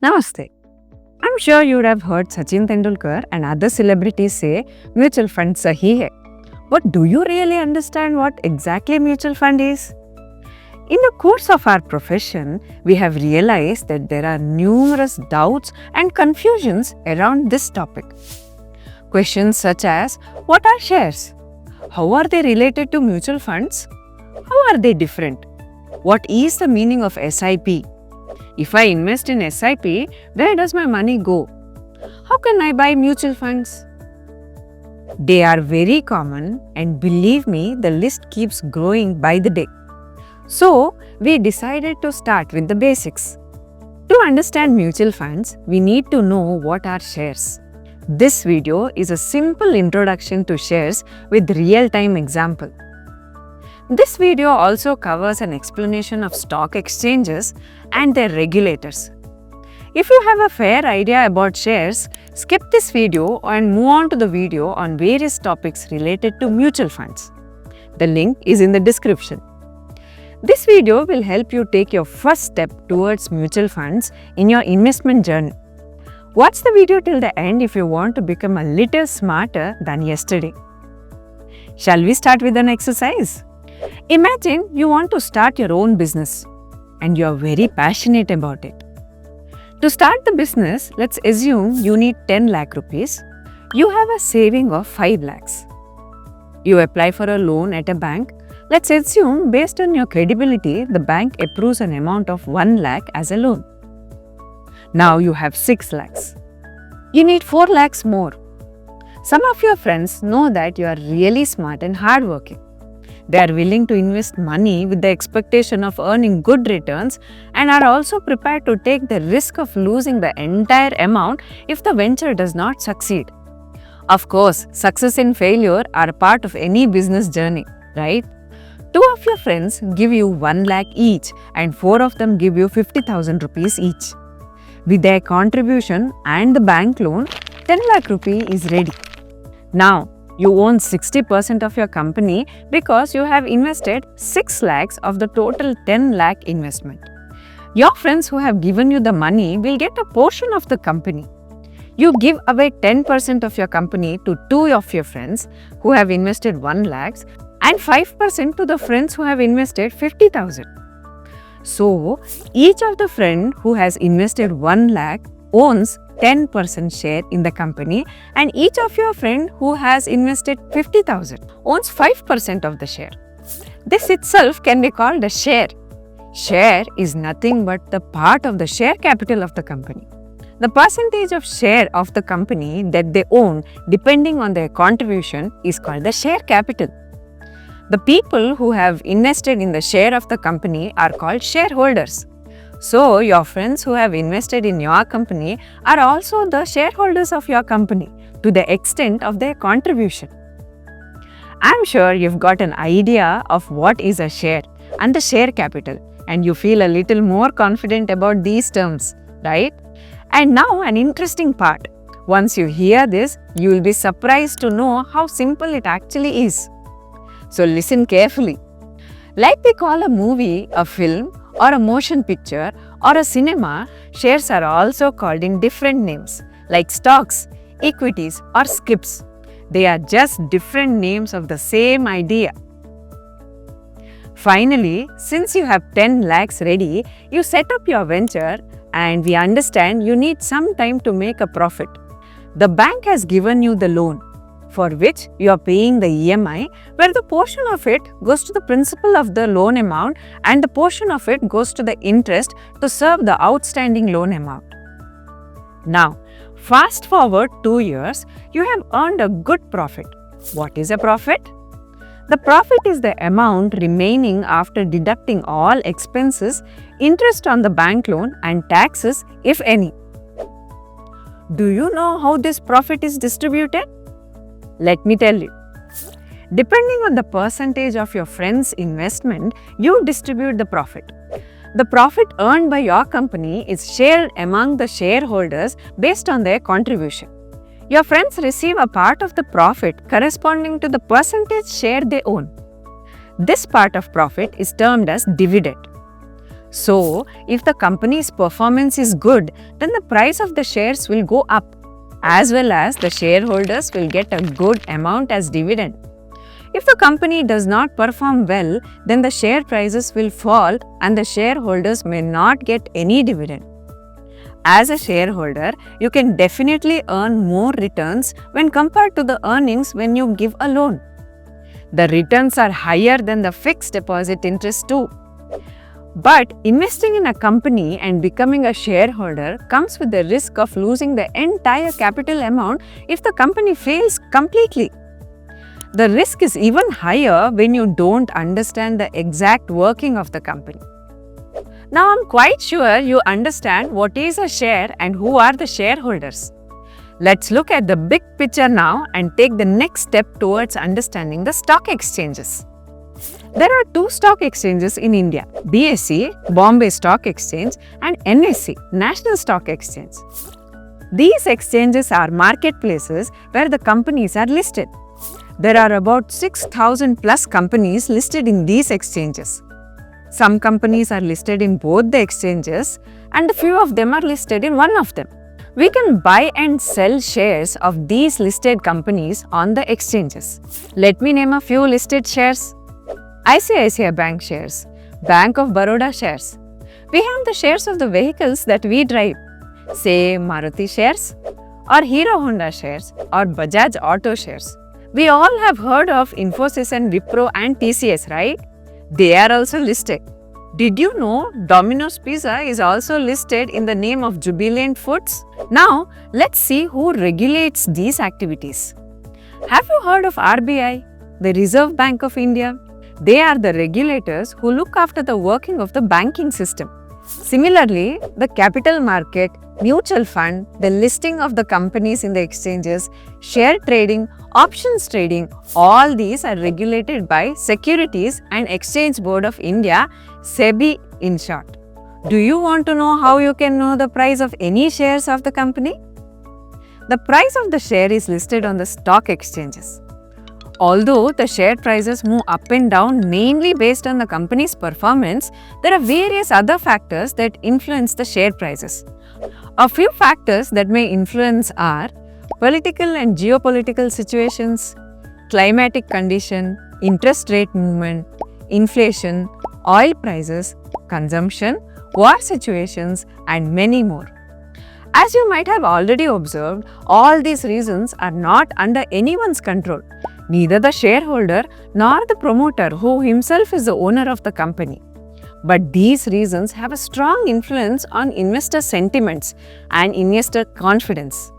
Namaste. I'm sure you would have heard Sachin Tendulkar and other celebrities say mutual fund sahi hai. But do you really understand what exactly mutual fund is? In the course of our profession, we have realized that there are numerous doubts and confusions around this topic. Questions such as, what are shares? How are they related to mutual funds? How are they different? What is the meaning of SIP? If I invest in SIP, where does my money go? How can I buy mutual funds? They are very common, and believe me, the list keeps growing by the day. So, we decided to start with the basics. To understand mutual funds, we need to know what are shares. This video is a simple introduction to shares with real-time example. This video also covers an explanation of stock exchanges and their regulators. If you have a fair idea about shares, skip this video and move on to the video on various topics related to mutual funds. The link is in the description. This video will help you take your first step towards mutual funds in your investment journey. Watch the video till the end if you want to become a little smarter than yesterday. Shall we start with an exercise? Imagine you want to start your own business and you are very passionate about it. To start the business, let's assume you need 10 lakh rupees. You have a saving of 5 lakhs. You apply for a loan at a bank. Let's assume based on your credibility, the bank approves an amount of 1 lakh as a loan. Now you have 6 lakhs. You need 4 lakhs more. Some of your friends know that you are really smart and hardworking. They are willing to invest money with the expectation of earning good returns and are also prepared to take the risk of losing the entire amount if the venture does not succeed. Of course, success and failure are a part of any business journey, right? 2 of your friends give you 1 lakh each and 4 of them give you 50,000 rupees each. With their contribution and the bank loan, 10 lakh rupee is ready. Now, you own 60% of your company because you have invested 6 lakhs of the total 10 lakh investment. Your friends who have given you the money will get a portion of the company. You give away 10% of your company to 2 of your friends who have invested 1 lakhs and 5% to the friends who have invested 50,000. So, each of the friend who has invested 1 lakh owns 10% share in the company and each of your friend who has invested 50,000 owns 5% of the share. This itself can be called a share. Share is nothing but the part of the share capital of the company. The percentage of share of the company that they own depending on their contribution is called the share capital. The people who have invested in the share of the company are called shareholders. So, your friends who have invested in your company are also the shareholders of your company to the extent of their contribution. I'm sure you've got an idea of what is a share and the share capital, and you feel a little more confident about these terms, right? And now an interesting part. Once you hear this, you will be surprised to know how simple it actually is. So listen carefully. Like we call a movie a film or a motion picture or a cinema, shares are also called in different names like stocks, equities or skips. They are just different names of the same idea. Finally, since you have 10 lakhs ready, you set up your venture and we understand you need some time to make a profit. The bank has given you the loan, for which you are paying the EMI, where the portion of it goes to the principal of the loan amount and the portion of it goes to the interest to serve the outstanding loan amount. Now, fast forward 2 years, you have earned a good profit. What is a profit? The profit is the amount remaining after deducting all expenses, interest on the bank loan and taxes, if any. Do you know how this profit is distributed? Let me tell you. Depending on the percentage of your friend's investment, you distribute the profit. The profit earned by your company is shared among the shareholders based on their contribution. Your friends receive a part of the profit corresponding to the percentage share they own. This part of profit is termed as dividend. So, if the company's performance is good, then the price of the shares will go up, as well as the shareholders will get a good amount as dividend. If the company does not perform well, then the share prices will fall and the shareholders may not get any dividend. As a shareholder, you can definitely earn more returns when compared to the earnings when you give a loan. The returns are higher than the fixed deposit interest too. But investing in a company and becoming a shareholder comes with the risk of losing the entire capital amount if the company fails completely. The risk is even higher when you don't understand the exact working of the company. Now, I'm quite sure you understand what is a share and who are the shareholders. Let's look at the big picture now and take the next step towards understanding the stock exchanges. There are two stock exchanges in India, BSE, Bombay Stock Exchange, and NSE, National Stock Exchange. These exchanges are marketplaces where the companies are listed. There are about 6,000 plus companies listed in these exchanges. Some companies are listed in both the exchanges and a few of them are listed in one of them. We can buy and sell shares of these listed companies on the exchanges. Let me name a few listed shares. ICICI Bank shares, Bank of Baroda shares. We have the shares of the vehicles that we drive, say Maruti shares, or Hero Honda shares, or Bajaj Auto shares. We all have heard of Infosys and Wipro and TCS, right? They are also listed. Did you know Domino's Pizza is also listed in the name of Jubilant Foods? Now, let's see who regulates these activities. Have you heard of RBI, the Reserve Bank of India? They are the regulators who look after the working of the banking system. Similarly, the capital market, mutual fund, the listing of the companies in the exchanges, share trading, options trading, all these are regulated by Securities and Exchange Board of India, SEBI in short. Do you want to know how you can know the price of any shares of the company? The price of the share is listed on the stock exchanges. Although the share prices move up and down mainly based on the company's performance, there are various other factors that influence the share prices. A few factors that may influence are political and geopolitical situations, climatic condition, interest rate movement, inflation, oil prices, consumption, war situations, and many more. As you might have already observed, all these reasons are not under anyone's control, neither the shareholder nor the promoter who himself is the owner of the company. But these reasons have a strong influence on investor sentiments and investor confidence.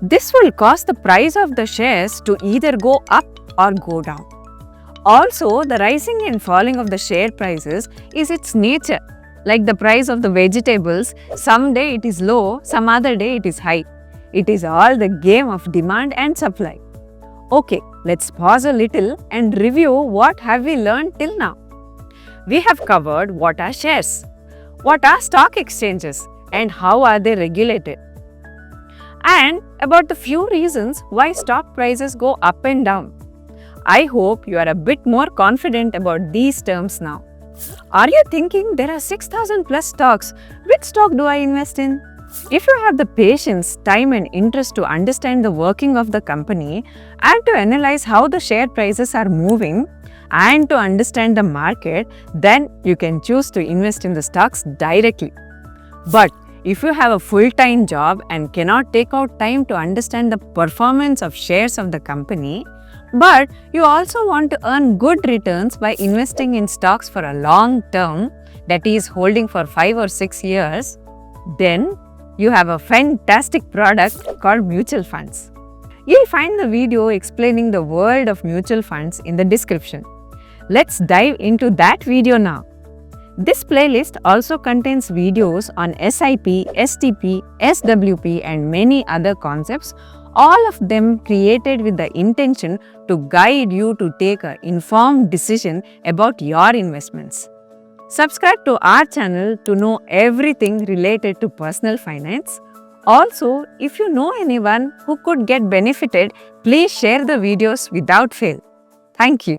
This will cause the price of the shares to either go up or go down. Also, the rising and falling of the share prices is its nature. Like the price of the vegetables, some day it is low, some other day it is high. It is all the game of demand and supply. Okay, let's pause a little and review what have we learned till now. We have covered what are shares, what are stock exchanges, and how are they regulated, and about the few reasons why stock prices go up and down. I hope you are a bit more confident about these terms now. Are you thinking there are 6,000 plus stocks? Which stock do I invest in? If you have the patience, time and interest to understand the working of the company and to analyze how the share prices are moving and to understand the market, then you can choose to invest in the stocks directly. But if you have a full-time job and cannot take out time to understand the performance of shares of the company, but you also want to earn good returns by investing in stocks for a long term, that is holding for 5 or 6 years, then you have a fantastic product called mutual funds. You'll find the video explaining the world of mutual funds in the description. Let's dive into that video now. This playlist also contains videos on SIP, STP, SWP and many other concepts, all of them created with the intention to guide you to take an informed decision about your investments. Subscribe to our channel to know everything related to personal finance. Also, if you know anyone who could get benefited, please share the videos without fail. Thank you.